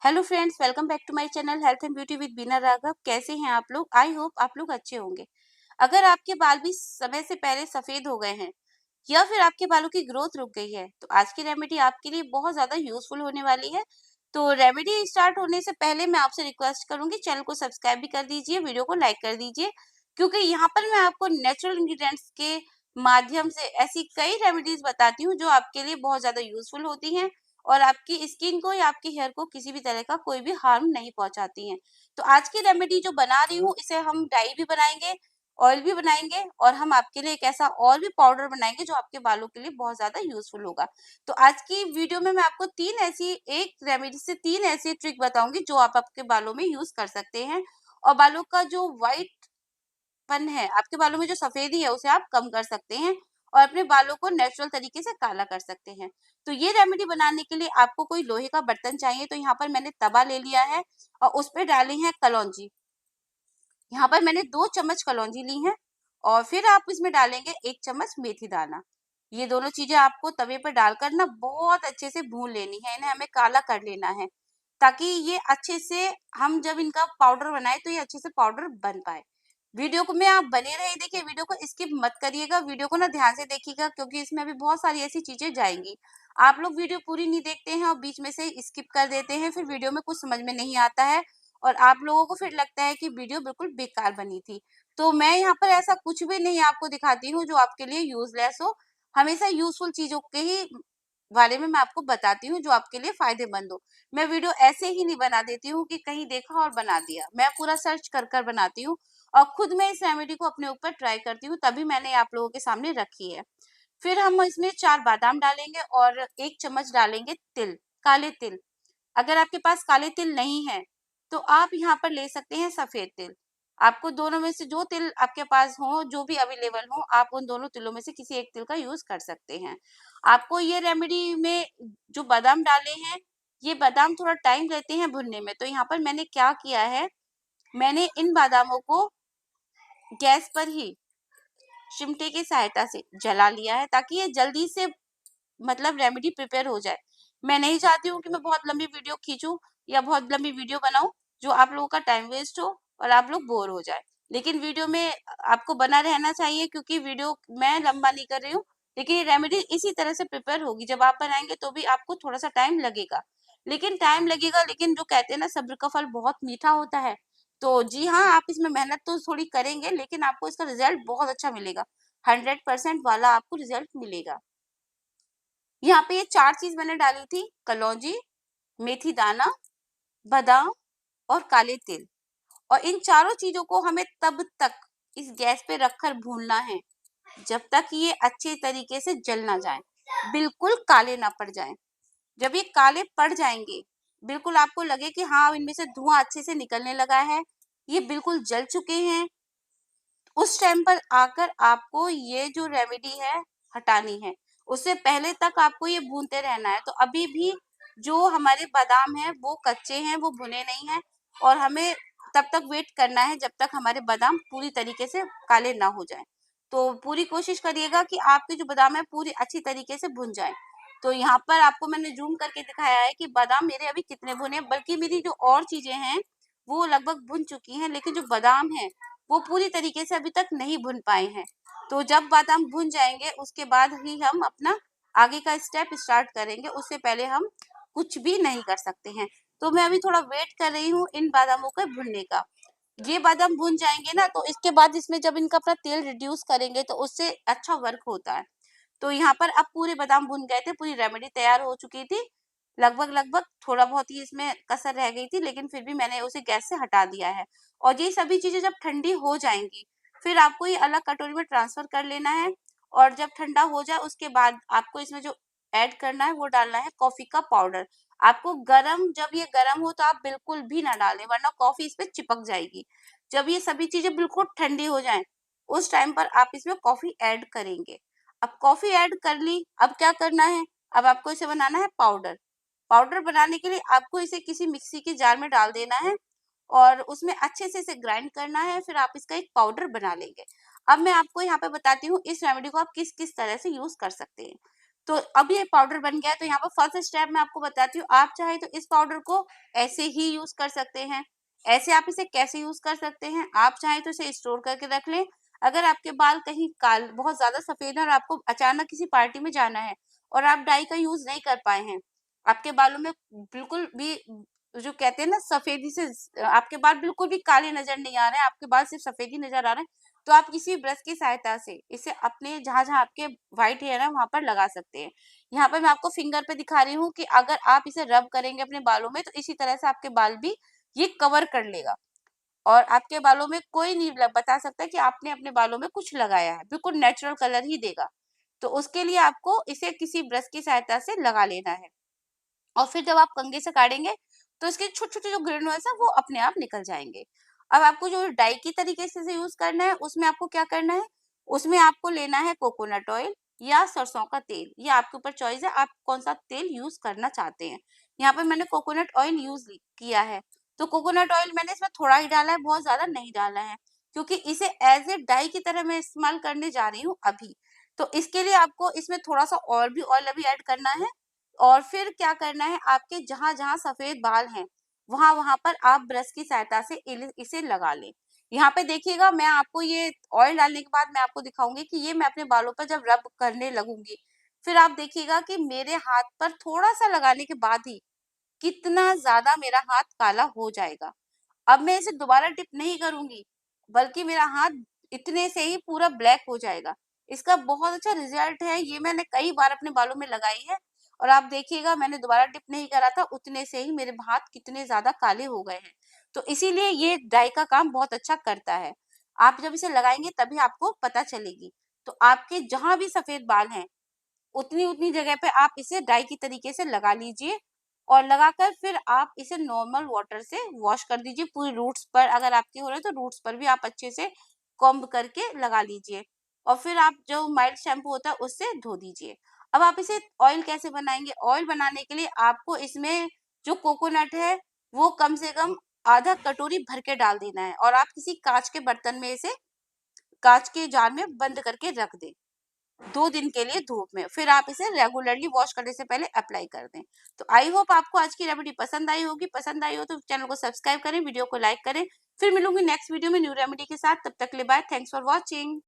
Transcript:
Hello friends, welcome back to my channel health and beauty with Bina Raghav. कैसे हैं आप लोग? आई होप आप लोग अच्छे होंगे। अगर आपके बाल भी समय से पहले सफेद हो गए हैं या फिर आपके बालों की ग्रोथ रुक गई है, तो आज की रेमेडी आपके लिए बहुत ज्यादा यूजफुल होने वाली है। तो रेमेडी स्टार्ट होने से पहले मैं आपसे रिक्वेस्ट करूंगी, चैनल को सब्सक्राइब भी कर दीजिए, वीडियो को लाइक कर दीजिए, क्योंकि यहाँ पर मैं आपको नेचुरल इंग्रेडिएंट्स के माध्यम से ऐसी कई रेमेडीज बताती हूँ जो आपके लिए बहुत ज्यादा यूजफुल होती हैं और आपकी स्किन को या आपके हेयर को किसी भी तरह का कोई भी हार्म नहीं पहुंचाती हैं। तो आज की रेमेडी जो बना रही हूँ, इसे हम डाई भी बनाएंगे, ऑयल भी बनाएंगे और हम आपके लिए एक ऐसा और भी पाउडर बनाएंगे जो आपके बालों के लिए बहुत ज्यादा यूजफुल होगा। तो आज की वीडियो में मैं आपको एक रेमेडी से तीन ऐसी ट्रिक बताऊंगी जो आप आपके बालों में यूज कर सकते हैं और बालों का जो व्हाइट पन है, आपके बालों में जो सफेदी है, उसे आप कम कर सकते हैं और अपने बालों को नेचुरल तरीके से काला कर सकते हैं। तो ये रेमेडी बनाने के लिए आपको कोई लोहे का बर्तन चाहिए। तो यहाँ पर मैंने तवा ले लिया है और उस पर डाली है कलौंजी। यहाँ पर मैंने 2 चम्मच कलौंजी ली है और फिर आप इसमें डालेंगे 1 चम्मच मेथी दाना। ये दोनों चीजें आपको तवे पर डालकर ना बहुत अच्छे से भून लेनी है, इन्हें हमें काला कर लेना है, ताकि ये अच्छे से, हम जब इनका पाउडर बनाए तो ये अच्छे से पाउडर बन पाए। वीडियो को में आप बने रहे, देखिए, वीडियो को स्किप मत करिएगा, वीडियो को ना ध्यान से देखिएगा, क्योंकि इसमें अभी बहुत सारी ऐसी चीजें जाएंगी। आप लोग वीडियो पूरी नहीं देखते हैं और बीच में से स्किप कर देते हैं, फिर वीडियो में कुछ समझ में नहीं आता है और आप लोगों को फिर लगता है कि वीडियो बिल्कुल बेकार बनी थी। तो मैं यहाँ पर ऐसा कुछ भी नहीं आपको दिखाती हूँ जो आपके लिए यूजलेस हो। हमेशा यूजफुल चीजों के ही बारे में मैं आपको बताती हूँ जो आपके लिए फायदेमंद हो। मैं वीडियो ऐसे ही नहीं बना देती हूँ कि कहीं देखा और बना दिया, मैं पूरा सर्च कर कर बनाती हूँ और खुद मैं इस रेमेडी को अपने ऊपर ट्राई करती हूँ, तभी मैंने आप लोगों के सामने रखी है। फिर हम इसमें 4 बादाम डालेंगे और 1 चम्मच डालेंगे तिल, काले तिल। अगर आपके पास काले तिल नहीं है तो आप यहाँ पर ले सकते हैं सफेद तिल। आपको दोनों में से जो तिल आपके पास हो, जो भी अवेलेबल हो, आप उन दोनों तिलों में से किसी एक तिल का यूज कर सकते हैं। आपको ये रेमेडी में जो बादाम डाले हैं, ये बादाम थोड़ा टाइम लेते हैं भुनने में। तो यहाँ पर मैंने क्या किया है, मैंने इन बादामों को गैस पर ही चिमटे की सहायता से जला लिया है, ताकि ये जल्दी से, मतलब, रेमेडी प्रिपेयर हो जाए। मैं नहीं चाहती हूँ कि मैं बहुत लंबी वीडियो खींचूं या बहुत लंबी वीडियो बनाऊं जो आप लोगों का टाइम वेस्ट हो और आप लोग बोर हो जाए। लेकिन वीडियो में आपको बना रहना चाहिए, क्योंकि वीडियो मैं लंबा नहीं कर रही हूँ, लेकिन ये रेमेडी इसी तरह से प्रिपेयर होगी। जब आप बनाएंगे तो भी आपको थोड़ा सा टाइम लगेगा, लेकिन जो कहते हैं ना, सब्र का फल बहुत मीठा होता है। तो जी हाँ, आप इसमें मेहनत तो थोड़ी करेंगे, लेकिन आपको इसका रिजल्ट बहुत अच्छा मिलेगा। 100% वाला आपको रिजल्ट मिलेगा। यहाँ पे ये 4 चीज मैंने डाली थी: कलौंजी, मेथी दाना, बादाम और काले तिल। और इन चारों चीजों को हमें तब तक इस गैस पे रखकर भूनना है जब तक ये अच्छे तरीके से जल ना जाए, बिल्कुल काले ना पड़ जाएं। जब ये काले पड़ जाएंगे, बिल्कुल आपको लगे कि हाँ, इनमें से धुआं अच्छे से निकलने लगा है, ये बिल्कुल जल चुके हैं, उस टाइम पर आकर आपको ये जो रेमेडी है हटानी है। उससे पहले तक आपको ये भूनते रहना है। तो अभी भी जो हमारे बादाम हैं वो कच्चे हैं, वो भुने नहीं हैं और हमें तब तक वेट करना है जब तक हमारे बादाम पूरी तरीके से काले ना हो जाएं। तो पूरी कोशिश करिएगा कि आपके जो बादाम है पूरी अच्छी तरीके से भुन जाएं। तो यहाँ पर आपको मैंने जूम करके दिखाया है कि बादाम मेरे अभी कितने भुने, बल्कि मेरी जो और चीजें हैं वो लगभग भुन चुकी हैं, लेकिन जो बादाम है वो पूरी तरीके से अभी तक नहीं भुन पाए हैं। तो जब बादाम भुन जाएंगे उसके बाद ही हम अपना आगे का स्टेप स्टार्ट करेंगे, उससे पहले हम कुछ भी नहीं कर सकते हैं। तो मैं अभी थोड़ा वेट कर रही हूँ इन बादामों के भुनने का। ये बादाम भुन जाएंगे ना, तो इसके बाद इसमें जब इनका अपना तेल रिड्यूस करेंगे तो उससे अच्छा वर्क होता है। तो यहाँ पर अब पूरे बादाम भुन गए थे, पूरी रेमेडी तैयार हो चुकी थी। लगभग लगभग थोड़ा बहुत ही इसमें कसर रह गई थी, लेकिन फिर भी मैंने उसे गैस से हटा दिया है। और ये सभी चीजें जब ठंडी हो जाएंगी, फिर आपको ये अलग कटोरी में ट्रांसफर कर लेना है। और जब ठंडा हो जाए उसके बाद आपको इसमें जो ऐड करना है वो डालना है कॉफी का पाउडर। आपको गरम, जब ये गरम हो तो आप बिल्कुल भी ना डालें, वरना कॉफी इस पे चिपक जाएगी। जब ये सभी चीजें बिल्कुल ठंडी हो जाएं, उस टाइम पर आप इसमें कॉफी ऐड करेंगे। अब कॉफी ऐड कर ली, अब क्या करना है, अब आपको इसे बनाना है पाउडर। पाउडर बनाने के लिए आपको इसे किसी मिक्सी के जार में डाल देना है और उसमें अच्छे से इसे ग्राइंड करना है, फिर आप इसका एक पाउडर बना लेंगे। अब मैं आपको यहाँ पे बताती हूँ इस रेमेडी को आप किस किस तरह से यूज कर सकते हैं। तो अब ये पाउडर बन गया है। तो यहाँ पर फर्स्ट स्टेप मैं आपको बताती हूँ। आप चाहे तो इस पाउडर को ऐसे ही यूज कर सकते हैं। ऐसे आप इसे कैसे यूज कर सकते हैं, आप चाहे तो इसे स्टोर करके रख लें। अगर आपके बाल कहीं काल बहुत ज्यादा सफेद है और आपको अचानक किसी पार्टी में जाना है और आप डाई का यूज नहीं कर पाए हैं, आपके बालों में बिल्कुल भी जो कहते हैं ना सफेदी से आपके बाल बिल्कुल भी काले नजर नहीं आ रहे हैं, आपके बाल सिर्फ सफेद ही नजर आ रहे हैं, तो आप किसी ब्रश की सहायता से इसे अपने जहां जहां आपके व्हाइट हेयर है वहां पर लगा सकते हैं। यहाँ पर मैं आपको फिंगर पे दिखा रही हूँ कि अगर आप इसे रब करेंगे अपने बालों में तो इसी तरह से आपके बाल भी ये कवर कर लेगा और आपके बालों में कोई नहीं बता सकता कि आपने अपने बालों में कुछ लगाया है, बिल्कुल नेचुरल कलर ही देगा। तो उसके लिए आपको इसे किसी ब्रश की सहायता से लगा लेना है और फिर जब आप कंघी से काटेंगे तो इसके छोटे-छोटे जो ग्रेन्यूल्स हैं वो अपने आप निकल जाएँगे। अब आपको जो डाई की तरीके से इसे यूज़ करना है उसमें आपको क्या करना है, उसमें आपको लेना है कोकोनट ऑयल या सरसों का तेल, ये आपके ऊपर चॉइस है आप कौन-सा तेल यूज़ करना चाहते हैं। यहाँ पे मैंने कोकोनट ऑयल यूज़ किया है, तो कोकोनट ऑयल मैंने इसमें थोड़ा ही डाला है, बहुत ज़्यादा नहीं डाला है, क्योंकि इसे एज़ ए डाई की तरह मैं इस्तेमाल करने जा रही हूँ अभी। तो इसके लिए आपको इसमें थोड़ा-सा और भी ऑयल अभी ऐड करना है और फिर क्या करना है आपके जहाँ-जहाँ सफ़ेद बाल हैं, वहाँ-वहाँ पर आप ब्रश की सहायता से इसे लगा लें। यहाँ पे देखिएगा मैं आपको ये ऑयल डालने के बाद मैं आपको दिखाऊँगी कि ये मैं अपने बालों पर जब रब करने लगूँगी, फिर आप देखिएगा कि मेरे हाथ पर थोड़ा-सा लगाने के बाद ही कितना ज़्यादा मेरा हाथ काला हो जाएगा। अब मैं इसे दोबारा डिप नहीं करूँगी, बल्कि मेरा हाथ इतने से ही पूरा ब्लैक हो जाएगा। इसका बहुत अच्छा रिज़ल्ट है, ये मैंने कई बार अपने बालों में लगाई है और आप देखिएगा मैंने दोबारा डिप नहीं करा था, उतने से ही मेरे हाथ कितने ज़्यादा काले हो गए हैं। तो इसीलिए ये डाई का काम बहुत अच्छा करता है। आप जब इसे लगाएँगे तभी आपको पता चलेगी। तो आपके जहाँ भी सफ़ेद बाल हैं, उतनी-उतनी जगह पे आप इसे डाई की तरीके से लगा लीजिए और लगाकर फिर आप इसे नॉर्मल वाटर से वॉश कर दीजिए पूरी रूट्स पर, अगर आपके हो रहे हैं तो रूट्स पर भी आप अच्छे से कोम्ब करके लगा लीजिए और फिर आप जो माइल्ड शैम्पू होता है उससे धो दीजिए। अब आप इसे ऑयल कैसे बनाएँगे? ऑयल बनाने के लिए आपको इसमें जो कोकोनट है वो कम से कम आधा कटोरी भर के डाल देना है और आप किसी काँच के बर्तन में इसे काँच के जार में बंद करके रख दें। 2 दिन के लिए धूप में, फिर आप इसे रेगुलरली वॉश करने से पहले अप्लाई कर दें। तो आई होप आपको आज की रेमेडी पसंद आई होगी, पसंद आई हो तो चैनल को सब्सक्राइब करें, वीडियो को लाइक करें। फिर मिलूँगी नेक्स्ट वीडियो में न्यू रेमेडी के साथ, तब तक के लिए बाय, थैंक्स फॉर वॉचिंग।